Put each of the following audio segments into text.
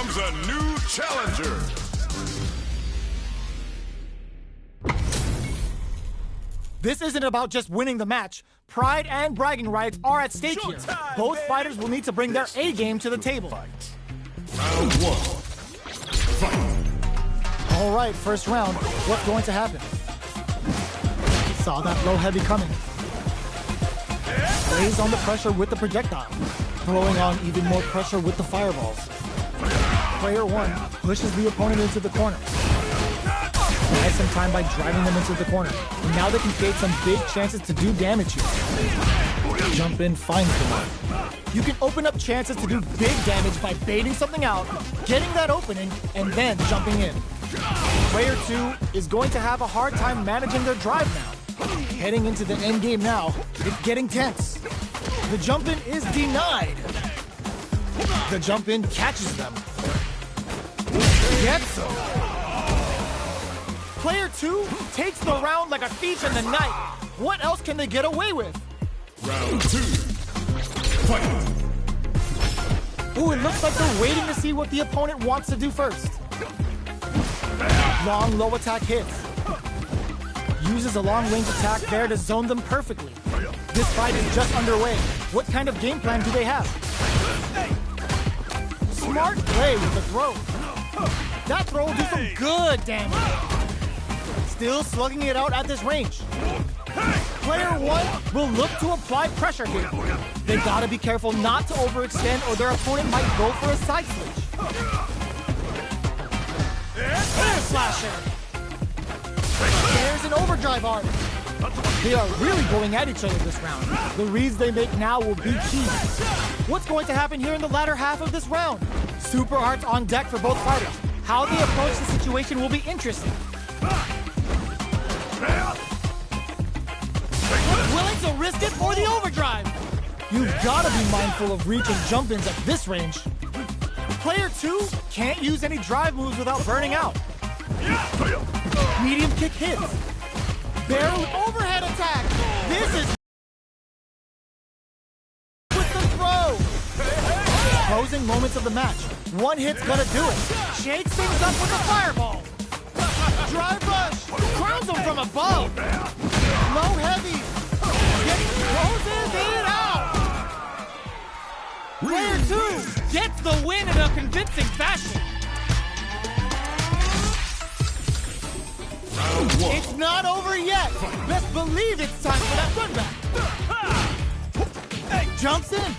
comes a new challenger. This isn't about just winning the match. Pride and bragging rights are at stake here. Both fighters will need to bring their A-game to the table. Round one. Fight. All right, first round. What's going to happen? Saw that low heavy coming. Lays on the pressure with the projectile. Throwing on even more pressure with the fireballs. Player one pushes the opponent into the corner. Buys some time by driving them into the corner. And now they can create some big chances to do damage here. Jump in finds the one. You can open up chances to do big damage by baiting something out, getting that opening, and then jumping in. Player two is going to have a hard time managing their drive now. Heading into the end game now, it's getting tense. The jump in is denied. The jump in catches them. Gets them. Player two takes the round like a thief in the night. What else can they get away with? Round two. Fight. Ooh, it looks like they're waiting to see what the opponent wants to do first. Long, low attack hits. Uses a long-range attack there to zone them perfectly. This fight is just underway. What kind of game plan do they have? Smart play with the throw. That throw will do some good damage. Still slugging it out at this range. Player one will look to apply pressure here. They gotta be careful not to overextend or their opponent might go for a side switch. Air slasher! There's an overdrive arm. They are really going at each other this round. The reads they make now will be key. What's going to happen here in the latter half of this round? Super arts on deck for both fighters. How they approach the situation will be interesting. Willing to risk it for the overdrive. You've got to be mindful of reach and jump-ins at this range. Player two can't use any drive moves without burning out. Medium kick hits. Barrel overhead attack. This is with the throw. Closing moments of the match. One hit's gonna do it. Shakes things up with a fireball. Drive rush. Crowns him from above. Low heavy. Closes it out. Player two gets the win in a convincing fashion. It's not over yet. Best believe it's time for that run back. Jumps in.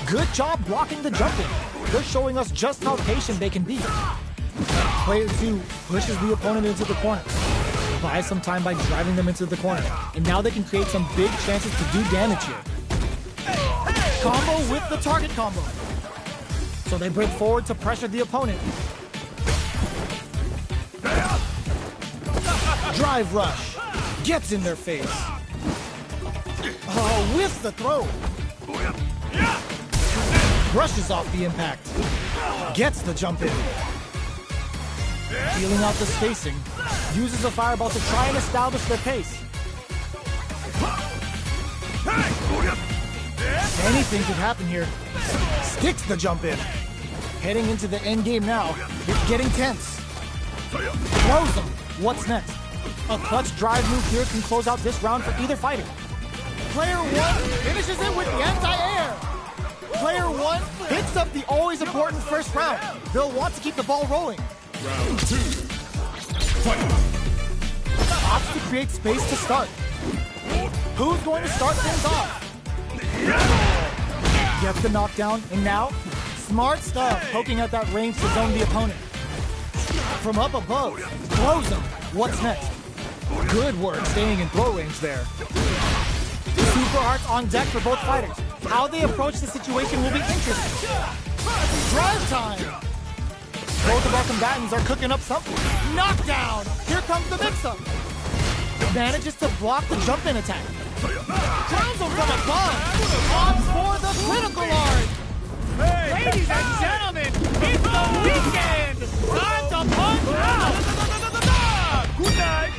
Good job blocking the jump in. They're showing us just how patient they can be. Player two pushes the opponent into the corner. Buys some time by driving them into the corner. And now they can create some big chances to do damage here. Combo with the target combo. So they break forward to pressure the opponent. Drive rush. Gets in their face. Oh, whiffs the throw. Brushes off the impact. Gets the jump in. Feeling out the spacing. Uses a fireball to try and establish their pace. Anything could happen here. Sticks the jump in. Heading into the end game now. It's getting tense. Throws them. What's next? A clutch drive move here can close out this round for either fighter. Player one finishes it with the anti-air. Player one picks up the always important first round. They'll want to keep the ball rolling. Round two. Fight. Opts to create space to start. Who's going to start things off? Gets the knockdown, and now, smart stuff, poking at that range to zone the opponent. From up above, throws him. What's next? Good work staying in throw range there. Super arts on deck for both fighters. How they approach the situation will be interesting. Drive time! Both of our combatants are cooking up something. Knockdown! Here comes the mix-up. Manages to block the jump-in attack. Crowns him from above. Opts for the critical art. Ladies and gentlemen, it's the weekend! Time to punch out! Good night!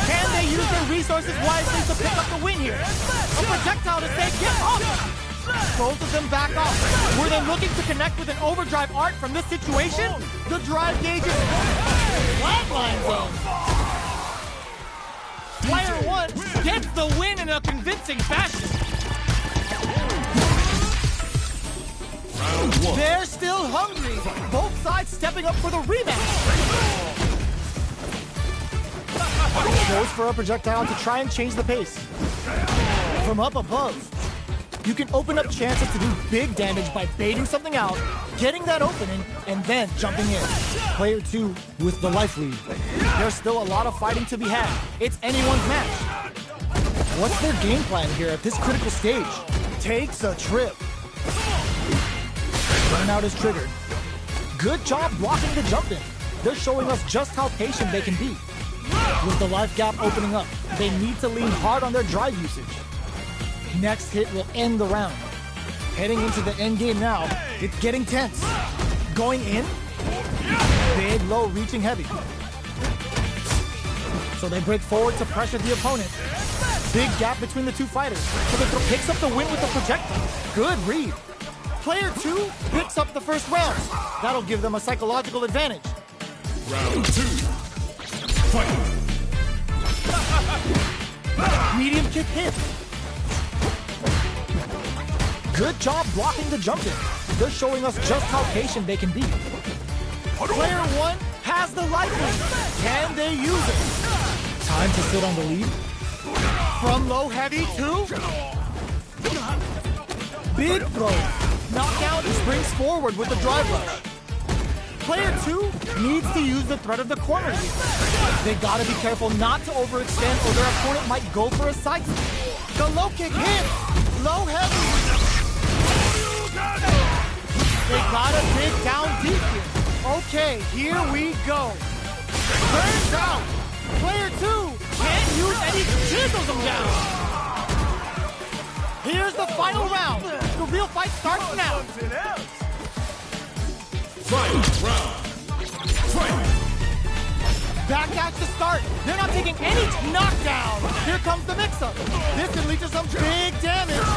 Can they use their resources wisely to pick up the win here? A projectile to say, get off! both of them back off. Were they looking to connect with an overdrive art from this situation? The drive gauge is flatline zone. Player one gets the win in a convincing fashion. Round one. They're still hungry. Both sides stepping up for the rematch. Goes for a projectile to try and change the pace. From up above, you can open up chances to do big damage by baiting something out, getting that opening, and then jumping in. Player two with the life lead. There's still a lot of fighting to be had. It's anyone's match. What's their game plan here at this critical stage? Takes a trip. Burnout is triggered. Good job blocking the jump in. They're showing us just how patient they can be. With the life gap opening up, they need to lean hard on their drive usage. Next hit will end the round. Heading into the end game now, it's getting tense. Going in, big low reaching heavy. So they break forward to pressure the opponent. Big gap between the two fighters. So the picks up the win with the projectile. Good read. Player two picks up the first round. That'll give them a psychological advantage. Round two. Fight. Medium kick hit. Good job blocking the jump in. They're showing us just how patient they can be. Player one has the life lead. Can they use it? Time to sit on the lead. From low heavy to big throw. Knockout springs forward with the drive rush. Player two needs to use the threat of the corner here. They gotta be careful not to overextend or their opponent might go for a side step. The low kick hit. Low heavy. They gotta dig down deep here. Okay, here we go. Turns out, player two can't use any chisels them down. Here's the final round. The real fight starts now. Fight. Round. Fight. Backdash to start. They're not taking any knockdown. Here comes the mix-up. This can lead to some big damage.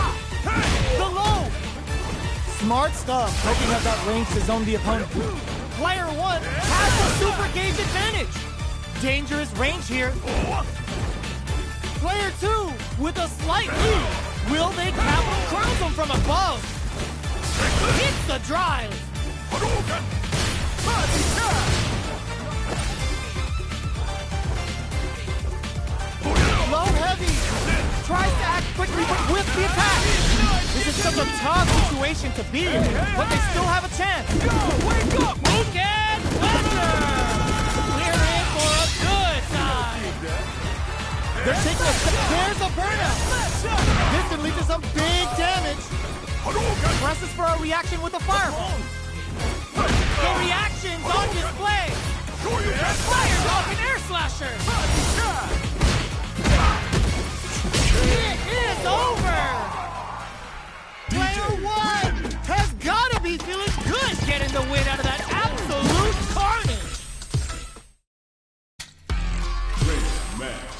The low. Smart stuff, poking at that range to zone the opponent. Player one has the super gauge advantage. Dangerous range here. Player two with a slight lead. Will they capital cross them from above? Hits the drive. Low heavy. Tries to act quickly, but with the attack. This is such a tough situation to be in, but they still have a chance. Wake up! Weekend Thunder! We're in for a good time. They're taking a step. There's a burnout. This can lead to some big damage. Presses for a reaction with a fireball. The reaction's on display. Fire dog and air slasher. It is over! Player one has got to be feeling good getting the win out of that absolute carnage! Great match.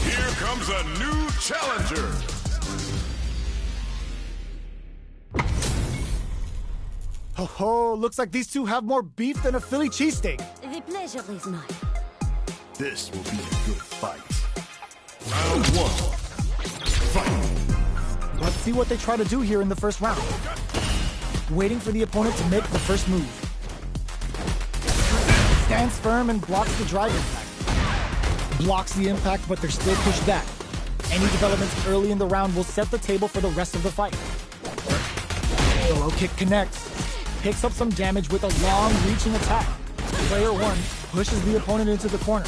Here comes a new challenger. Oh, looks like these two have more beef than a Philly cheesesteak. The pleasure is mine. This will be a good fight. Round one. Fight. Let's see what they try to do here in the first round. Waiting for the opponent to make the first move. Stands firm and blocks the drive impact. Blocks the impact, but they're still pushed back. Any developments early in the round will set the table for the rest of the fight. The low kick connects. Picks up some damage with a long-reaching attack. Player one pushes the opponent into the corner.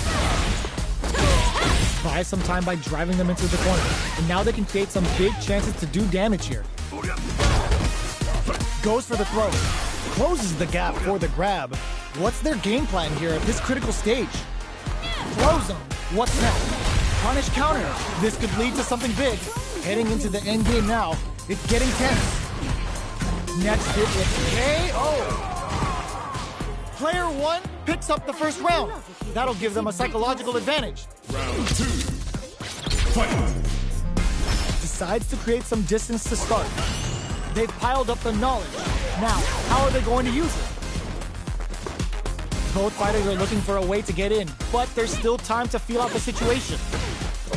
Buys some time by driving them into the corner. And now they can create some big chances to do damage here. Goes for the throw. Closes the gap for the grab. What's their game plan here at this critical stage? Throws them. What's next? Punish counter. This could lead to something big. Heading into the end game now. It's getting tense. Next hit is KO. Player 1 picks up the first round. That'll give them a psychological advantage. Round 2. Fight. Decides to create some distance to start. They've piled up the knowledge. Now, how are they going to use it? Both fighters are looking for a way to get in, but there's still time to feel out the situation.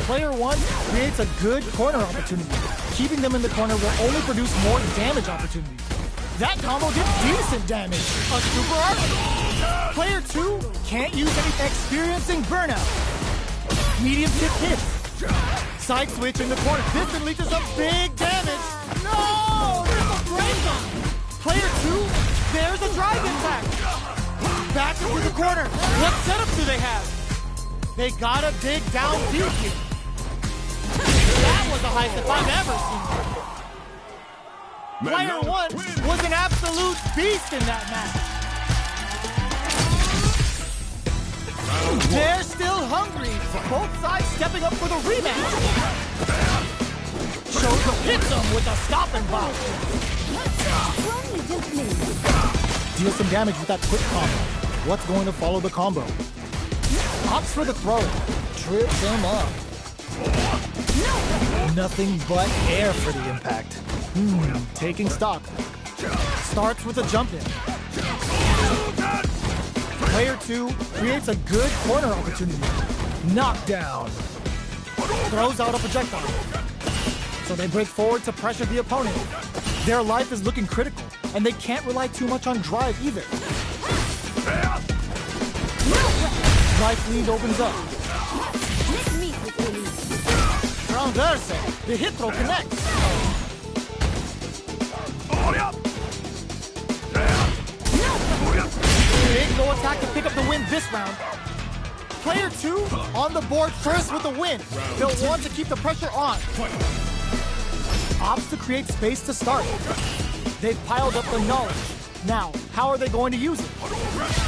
Player 1 creates a good corner opportunity. Keeping them in the corner will only produce more damage opportunities. That combo did decent damage. A super art. Player 2 can't use any experiencing burnout. Medium kick hits. Side switch in the corner. This unleashes some big damage. No! This will break them. Player 2, there's a drive impact. Back into the corner. What setup do they have? They gotta dig down deep here. That was the highest I've ever seen. Player 1 was an absolute beast in that match. They're still hungry. Both sides stepping up for the rematch. Shoto hits them with a stopping block. Deal some damage with that quick combo. What's going to follow the combo? Opts for the throw. Trips him up. Nothing but air for the impact. Taking stock. Starts with a jump in. Player 2 creates a good corner opportunity. Knockdown. Throws out a projectile. So they break forward to pressure the opponent. Their life is looking critical, and they can't rely too much on drive either. Life lead opens up. Transverse. The hit throw connects. Big low attack to pick up the win this round. Player 2 on the board first with the win. They'll want to keep the pressure on. Opts to create space to start. They've piled up the knowledge. Now, how are they going to use it?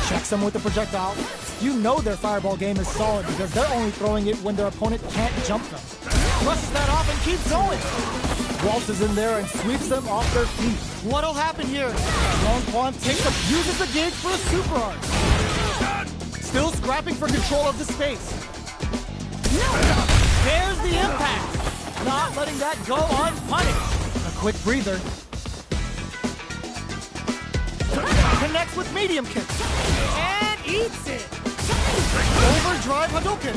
Checks them with the projectile. You know their fireball game is solid because they're only throwing it when their opponent can't jump them. Brushes that off and keeps going. Waltzes in there and sweeps them off their feet. What'll happen here? Long Quan uses the gauge for a super art. Still scrapping for control of the space. There's the impact. Not letting that go unpunished. A quick breather. Connects with medium kicks. And eats it. Overdrive Hadouken.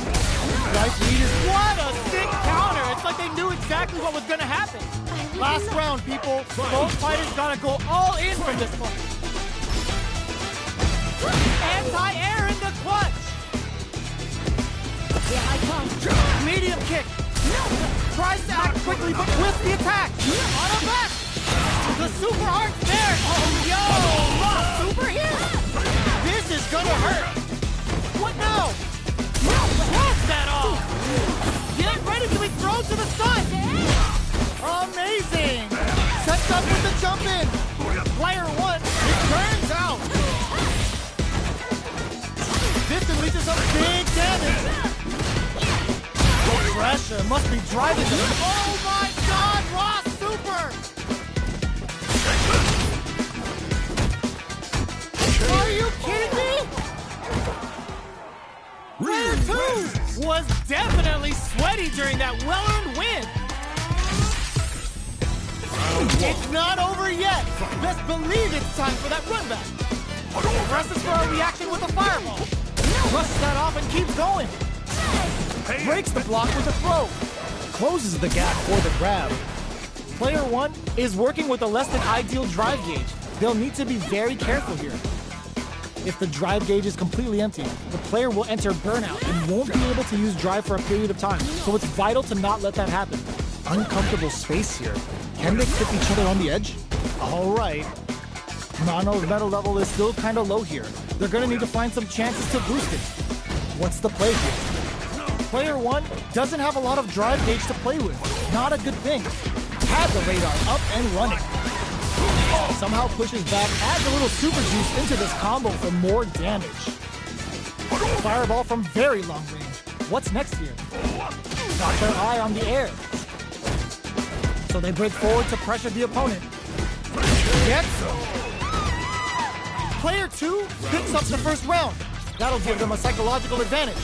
Life lead is what a sick counter. It's like they knew exactly what was going to happen. Last round, people. Both fighters gotta go all in from this point. Anti-air in the clutch. Here I come. Medium kick. Tries to act quickly, but whiffs the attack. On a back. The super art's there. Oh, yo! Raw super here. This is gonna hurt. What now? Blast that off. Get ready to be thrown to the side. Amazing! Sets up with the jump in. Player 1, it turns out. This unleashes some big damage. The pressure must be driving them. Oh my God, Raw Super! Are you kidding me? Player 2 was definitely sweaty during that well-earned win. It's not over yet. Best believe it's time for that run back. Presses for a reaction with a fireball. Brushes that off and keeps going. Breaks the block with a throw. Closes the gap for the grab. Player 1 is working with a less than ideal drive gauge. They'll need to be very careful here. If the drive gauge is completely empty, the player will enter burnout and won't be able to use drive for a period of time. So it's vital to not let that happen. Uncomfortable space here. Can they tip each other on the edge? All right. Nano's metal level is still kind of low here. They're going to need to find some chances to boost it. What's the play here? Player 1 doesn't have a lot of drive gauge to play with. Not a good thing. Had the radar up and running. Somehow pushes back, adds a little super juice into this combo for more damage. Fireball from very long range. What's next here? Got their eye on the air. So they break forward to pressure the opponent. Gets him. Player 2 picks up the first round. That'll give them a psychological advantage.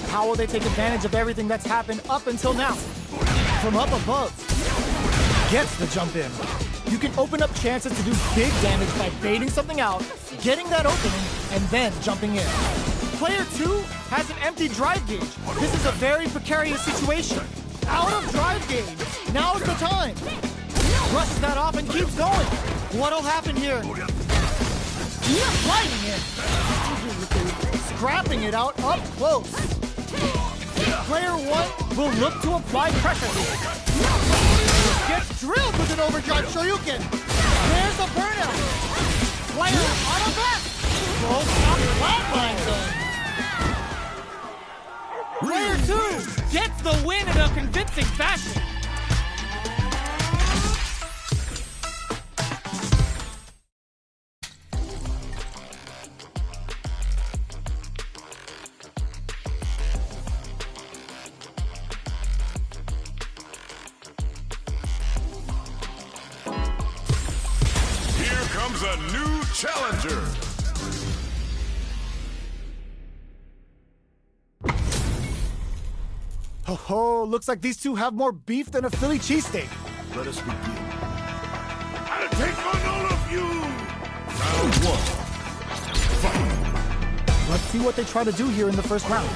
How will they take advantage of everything that's happened up until now? From up above, gets the jump in. You can open up chances to do big damage by baiting something out, getting that opening, and then jumping in. Player 2 has an empty drive gauge. This is a very precarious situation. Out of drive gauge. Now's the time. Brushes that off and keeps going. What'll happen here? Sliding in. Scrapping it out up close. Player 1 will look to apply pressure here. Gets drilled with an overdrive Shoryuken. There's a burnout. Player on a vest. Goes up flatline then. Player 2 gets the win in a convincing fashion. Here comes a new challenger. Oh, looks like these two have more beef than a Philly cheesesteak. Let us begin. I'll take on all of you. Round 1. Fight. Let's see what they try to do here in the first round.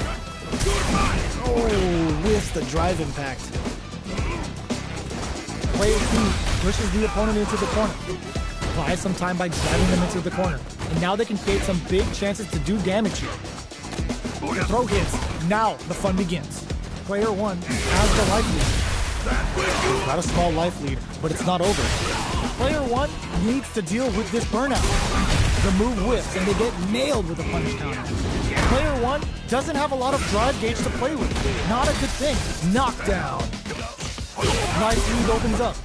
Oh, with the drive impact. Player 2 pushes the opponent into the corner. Buys some time by driving them into the corner. And now they can create some big chances to do damage here. The throw hits. Now the fun begins. Player 1 has the life lead. Got a small life lead, but it's not over. Player 1 needs to deal with this burnout. The move whiffs and they get nailed with a punish counter. Player 1 doesn't have a lot of drive gauge to play with. Not a good thing. Knockdown. Life lead opens up.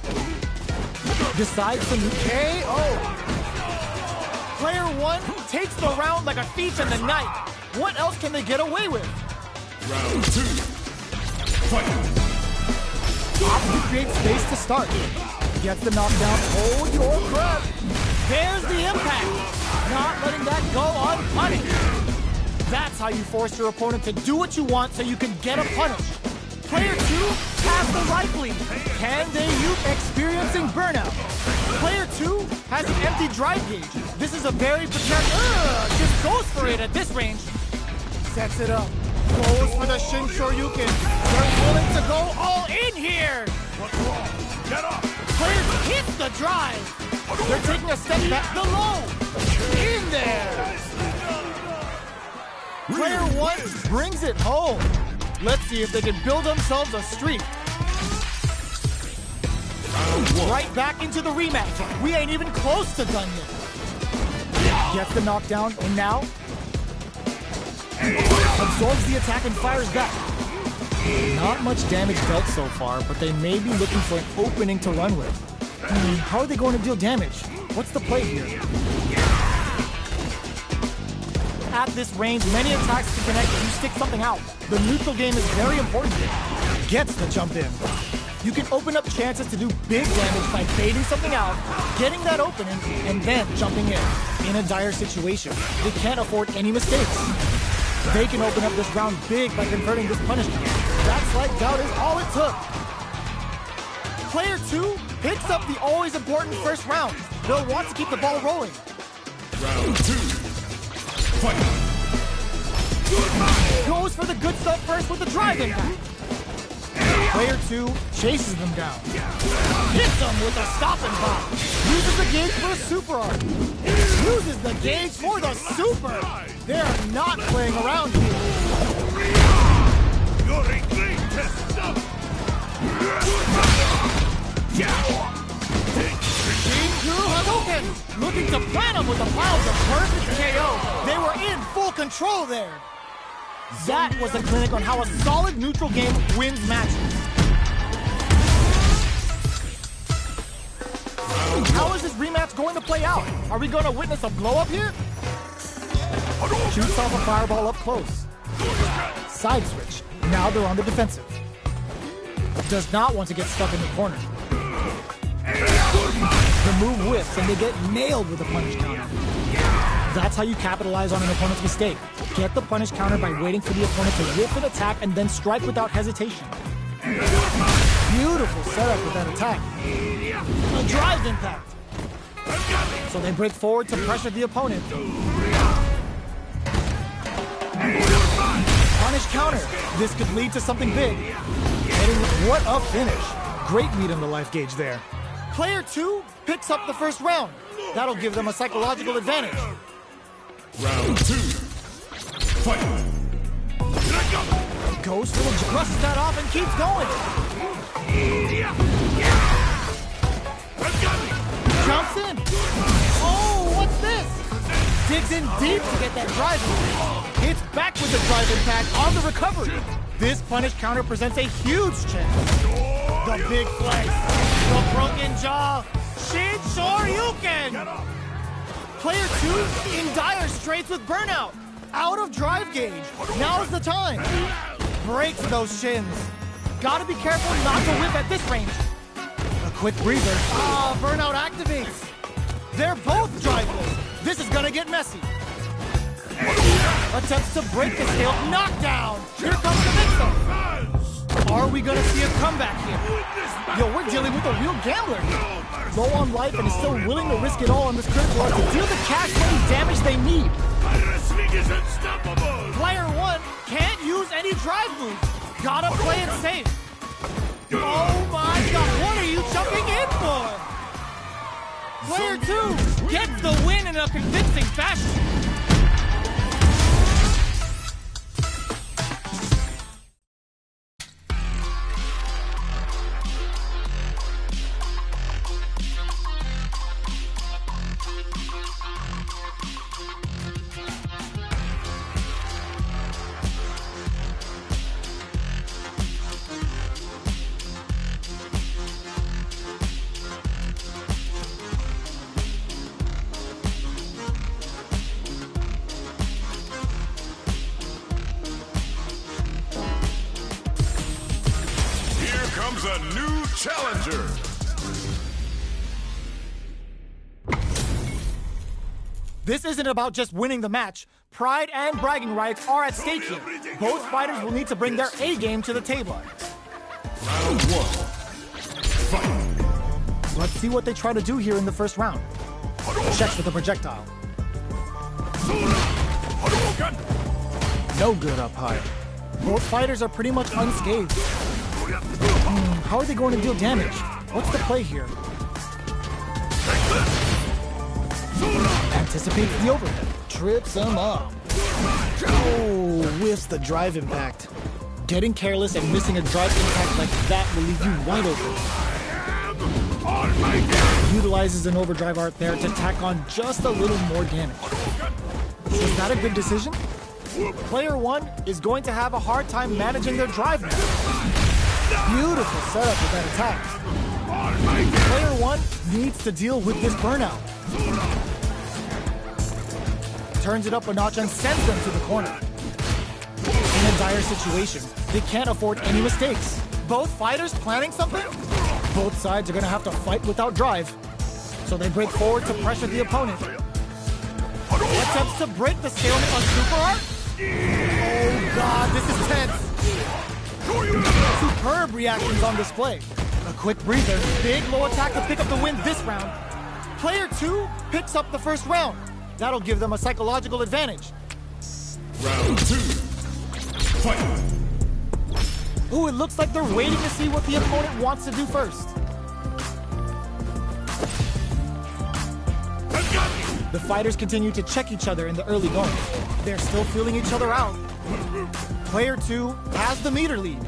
Decides to KO. Player 1 takes the round like a thief in the night. What else can they get away with? Round 2. Fight. Opposite creates space to start. Gets the knockdown. Hold your breath. There's the impact. Not letting that go unpunished. That's how you force your opponent to do what you want so you can get a punish. Player 2 has the life lead. Can they experiencing burnout? Player 2 has an empty drive gauge. This is a very precarious. Just goes for it at this range. Sets it up. Goes for the Shin Shoryuken. They're willing to go all in here. What's wrong? Get up. Player hits the drive. They're taking a step back. The low. In there. Player 1 brings it home. Let's see if they can build themselves a streak. Right back into the rematch. We ain't even close to done yet. Gets the knockdown, and now absorbs the attack and fires back. Not much damage dealt so far, but they may be looking for an opening to run with. How are they going to deal damage? What's the play here? At this range, many attacks can connect if you stick something out. The neutral game is very important here. Gets the jump in. You can open up chances to do big damage by baiting something out, getting that opening, and then jumping in a dire situation. They can't afford any mistakes. They can open up this round big by converting this punishment. That slight doubt is all it took. Player 2 picks up the always important first round. They'll want to keep the ball rolling. Round 2. Fight. Goes for the good stuff first with the drive impact. Player 2 chases them down. Hits them with a stop and pop. Uses the gauge for a super art. Uses the gauge for the super. They're not playing around here. You're a great tester. Drew Hadouken! Looking to plant him with a pound of perfect KO. They were in full control there. That was a clinic on how a solid neutral game wins matches. How is this rematch going to play out? Are we going to witness a blow-up here? Shoots off a fireball up close. Side switch. Now they're on the defensive. Does not want to get stuck in the corner. The move whiffs and they get nailed with a punish counter. That's how you capitalize on an opponent's mistake. Get the punish counter by waiting for the opponent to whiff an attack and then strike without hesitation. Beautiful setup with that attack. A drive impact. So they break forward to pressure the opponent. Punish counter. This could lead to something big. What a finish. Great meat on the life gauge there. Player 2 picks up the first round. That'll give them a psychological advantage. Round 2. Fight. Goes for the brushes that off and keeps going. Jumps in. Oh, what's this? Digs in deep to get that drive in. Hits back with the drive impact on the recovery. This punish counter presents a huge chance. The big flex. The broken jaw. Shin Shoryuken. Player 2 in dire straits with burnout. Out of drive gauge. Now's the time. Breaks those shins. Gotta be careful not to whip at this range. A quick breather. Ah, burnout activates. They're both driveless. This is gonna get messy. Attempts to break the scale. Knockdown. Here comes the mix-up. Are we gonna see a comeback here? Yo, we're dealing with a real gambler here. Low on life and is still willing to risk it all on this critical art to deal the cash money damage they need. Player 1 can't use any drive moves. Gotta play it safe. Oh my god, what are you jumping in for? Player 2 gets the win in a convincing fashion. A new challenger. This isn't about just winning the match. Pride and bragging rights are at stake here. Both fighters will need to bring their A game to the table. Round 1. Fight. Let's see what they try to do here in the first round. Checks with the projectile. No good up high. Both fighters are pretty much unscathed. How are they going to deal damage? What's the play here? Anticipates the overhead. Trips him up. Oh, whiffs the drive impact. Getting careless and missing a drive impact like that will leave you wide open. Utilizes an overdrive art there to tack on just a little more damage. Is that a good decision? Player 1 is going to have a hard time managing their drive now. Beautiful setup with that attack. Player 1 needs to deal with this burnout. Turns it up a notch and sends them to the corner. In a dire situation, they can't afford any mistakes. Both fighters planning something? Both sides are going to have to fight without drive. So they break forward to pressure the opponent. Attempts to break the stalemate on Super Art? Oh god, this is tense. Superb reactions on display. A quick breather, big low attack to pick up the win this round. Player 2 picks up the first round. That'll give them a psychological advantage. Round 2. Fight. Ooh, it looks like they're waiting to see what the opponent wants to do first. The fighters continue to check each other in the early going. They're still feeling each other out. Player 2 has the meter lead.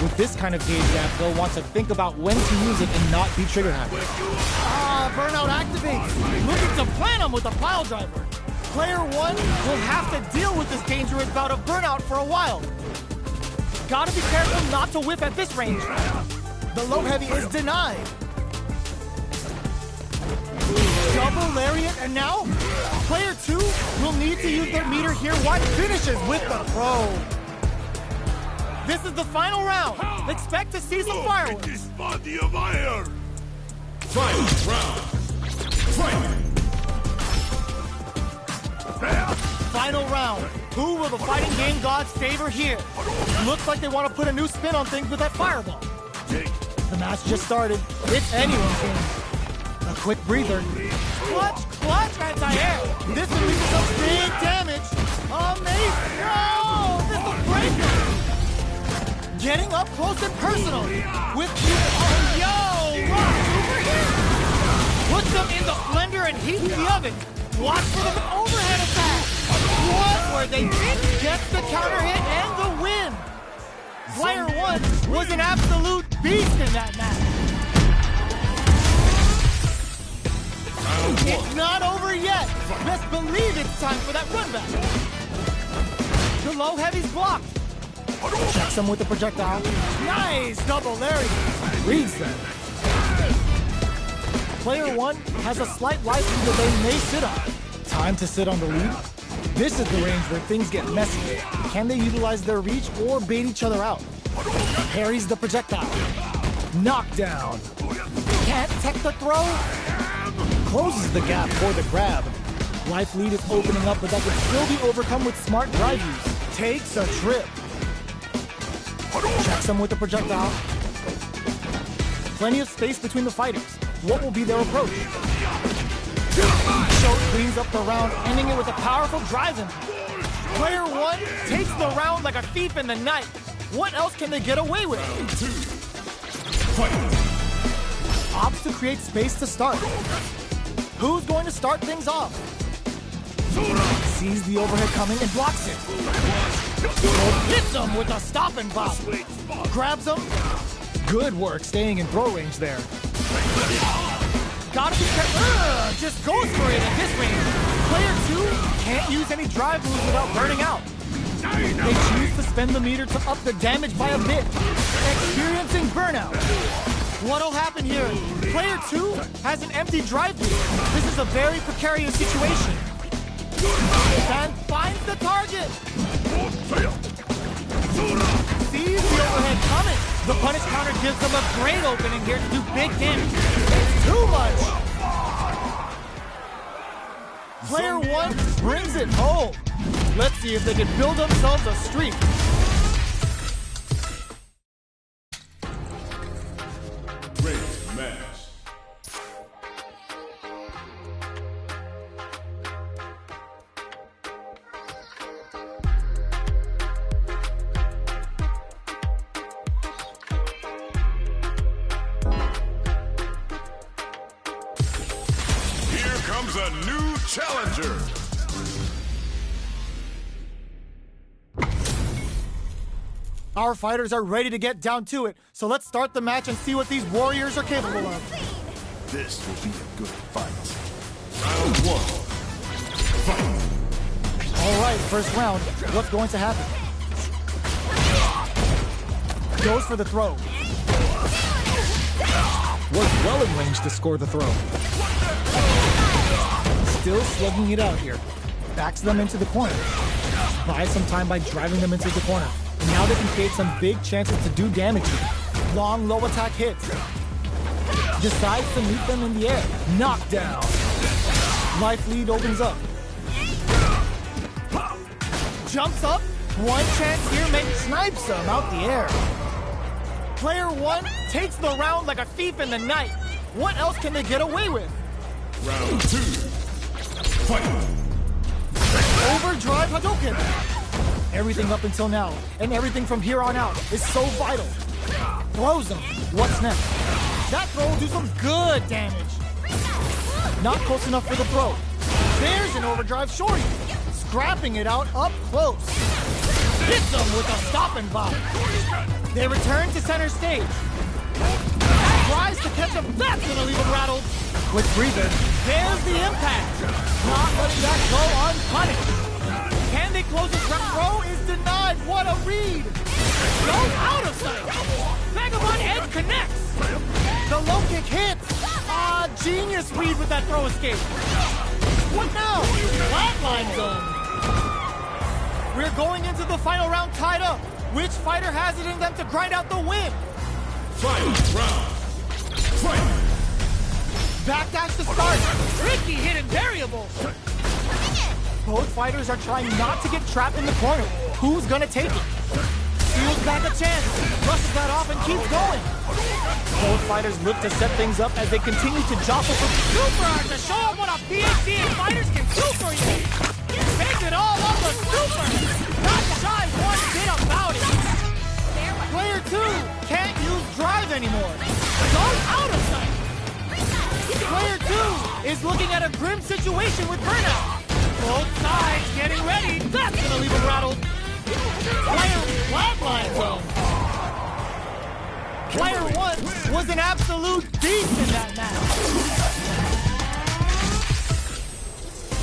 With this kind of gauge gap, they'll want to think about when to use it and not be trigger happy. Ah, burnout activates. Looking to plan them with a pile driver. Player 1 will have to deal with this dangerous bout of burnout for a while. Gotta be careful not to whip at this range. The low heavy is denied. Double lariat, and now player 2 will need to use their meter here. What finishes with the throw? This is the final round. Expect to see some fireworks. This body of iron! Final round. Fight! Final round. Who will the fighting game gods favor here? Looks like they want to put a new spin on things with that fireball. The match just started. It's anyone's game. A quick breather. Clutch, anti-air. This will lead to some big damage. Amazing. No! This will break them. Getting up close and personal. With you. Oh, yo! Rock over here. Puts them in the blender and heats the oven. Watch for the overhead attack. What were they? Gets the counter hit and the win. Player one was an absolute beast in that match. It's not over yet. Best believe it's time for that run back. The low heavy's blocked. Checks him with the projectile. Nice double lariat. Reads them. Player one has a slight life lead that they may sit on. Time to sit on the lead. This is the range where things get messy. Can they utilize their reach or bait each other out? Parries the projectile. Knockdown. Can't tech the throw. Closes the gap for the grab. Life lead is opening up, but that can still be overcome with smart drive use. Takes a trip. Checks him with the projectile. Plenty of space between the fighters. What will be their approach? Shote cleans up the round, ending it with a powerful drive impact. Player one takes the round like a thief in the night. What else can they get away with? Opts to create space to start. Who's going to start things off? Sees the overhead coming and blocks it. Hits him with a stop and bop. Grabs him. Good work staying in throw range there. Gotta be careful. Just goes for it at this range. Player two can't use any drive moves without burning out. They choose to spend the meter to up the damage by a bit. Experiencing burnout. What'll happen here? Player two has an empty drive meter. This is a very precarious situation. And finds the target. Sees the overhead coming. The punish counter gives them a great opening here to do big damage. It's too much. Player one brings it home. Let's see if they can build themselves a streak. Great match. Here comes a new challenger! Our fighters are ready to get down to it, so let's start the match and see what these warriors are capable of. This will be a good fight. Round one. Fight. All right, first round. What's going to happen? Goes for the throw. Was well in range to score the throw. Still slugging it out here. Backs them into the corner. Buys some time by driving them into the corner. Now they can create some big chances to do damage here. Long, low attack hits. Decides to meet them in the air. Knockdown. Life lead opens up. Jumps up. One chance here, maybe snipes them out the air. Player one takes the round like a thief in the night. What else can they get away with? Round two. Fight. Overdrive Hadouken. Everything up until now, and everything from here on out, is so vital. Throws him. What's next? That throw will do some good damage. Not close enough for the throw. There's an overdrive shorty. Scrapping it out up close. Hits him with a stop and bop. They return to center stage. Tries to catch him. That's gonna leave him rattled. Quick breather. There's the impact. Not letting that go unpunished. Can they close his round? Throw is denied. What a read. Goes out of sight. Vagabond Edge connects. The low kick hits. Genius read with that throw escape. What now? Flatline zone. We're going into the final round tied up. Which fighter has it in them to grind out the win? Final round. Fight! Backdash to start. Tricky hidden variable. Both fighters are trying not to get trapped in the corner. Who's gonna take it? Steals back a chance. Brushes that off and keeps going. Both fighters look to set things up as they continue to jostle for Super Art to show them what a PhD in fighters can do for you. Take it all on the super. Not shy one bit about it. Player 2 can't use drive anymore. Go out of sight. Player 2 is looking at a grim situation with burnout. Both sides getting ready. That's gonna leave him rattled. Player flatline zone. Player 1 was an absolute beast in that match.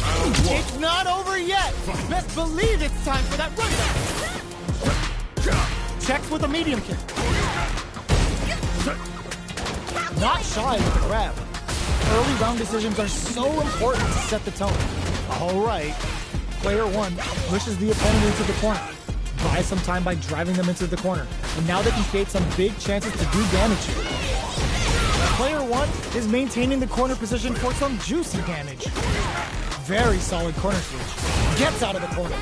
Round 1. It's not over yet. Best believe it's time for that rundown. Checks with a medium kick. Not shy with the grab. Early round decisions are so important to set the tone. All right. Player 1 pushes the opponent into the corner. Buys some time by driving them into the corner. And now they can create some big chances to do damage here. Player 1 is maintaining the corner position for some juicy damage. Very solid corner switch. Gets out of the corner.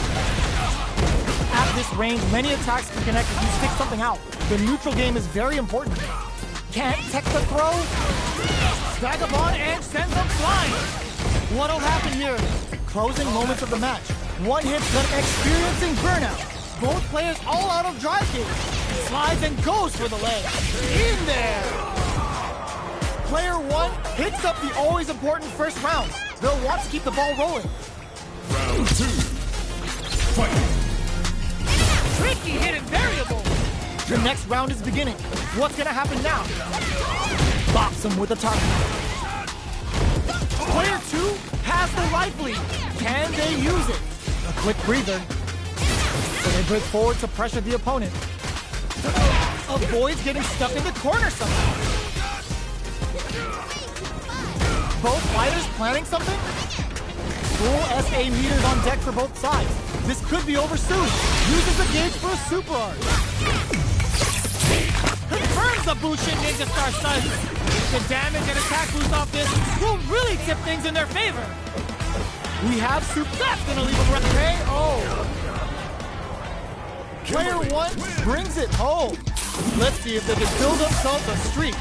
At this range, many attacks can connect if you stick something out. The neutral game is very important. Can't tech the throw. Vagabond and sends them flying. What'll happen here? Closing moments of the match. One hit but experiencing burnout. Both players all out of drive gauge. Slides and goes for the leg. In there. Player 1 hits up the always important first round. They'll want to keep the ball rolling. Round 2. Fight! Tricky hidden variable. The next round is beginning. What's gonna happen now? Bops him with a top. Player 2 has the right lead. Can they use it? A quick breather. So they break forward to pressure the opponent. Avoids getting stuck in the corner somehow. Both fighters planning something? Full SA meters on deck for both sides. This could be over soon. Uses the gauge for a super art. Confirms the Bushin Ninja Star Stun. The damage and attack boost off this will really tip things in their favor. We have soup. That's gonna leave him right. Oh. Player 1 brings it home. Let's see if they can build themselves a streak.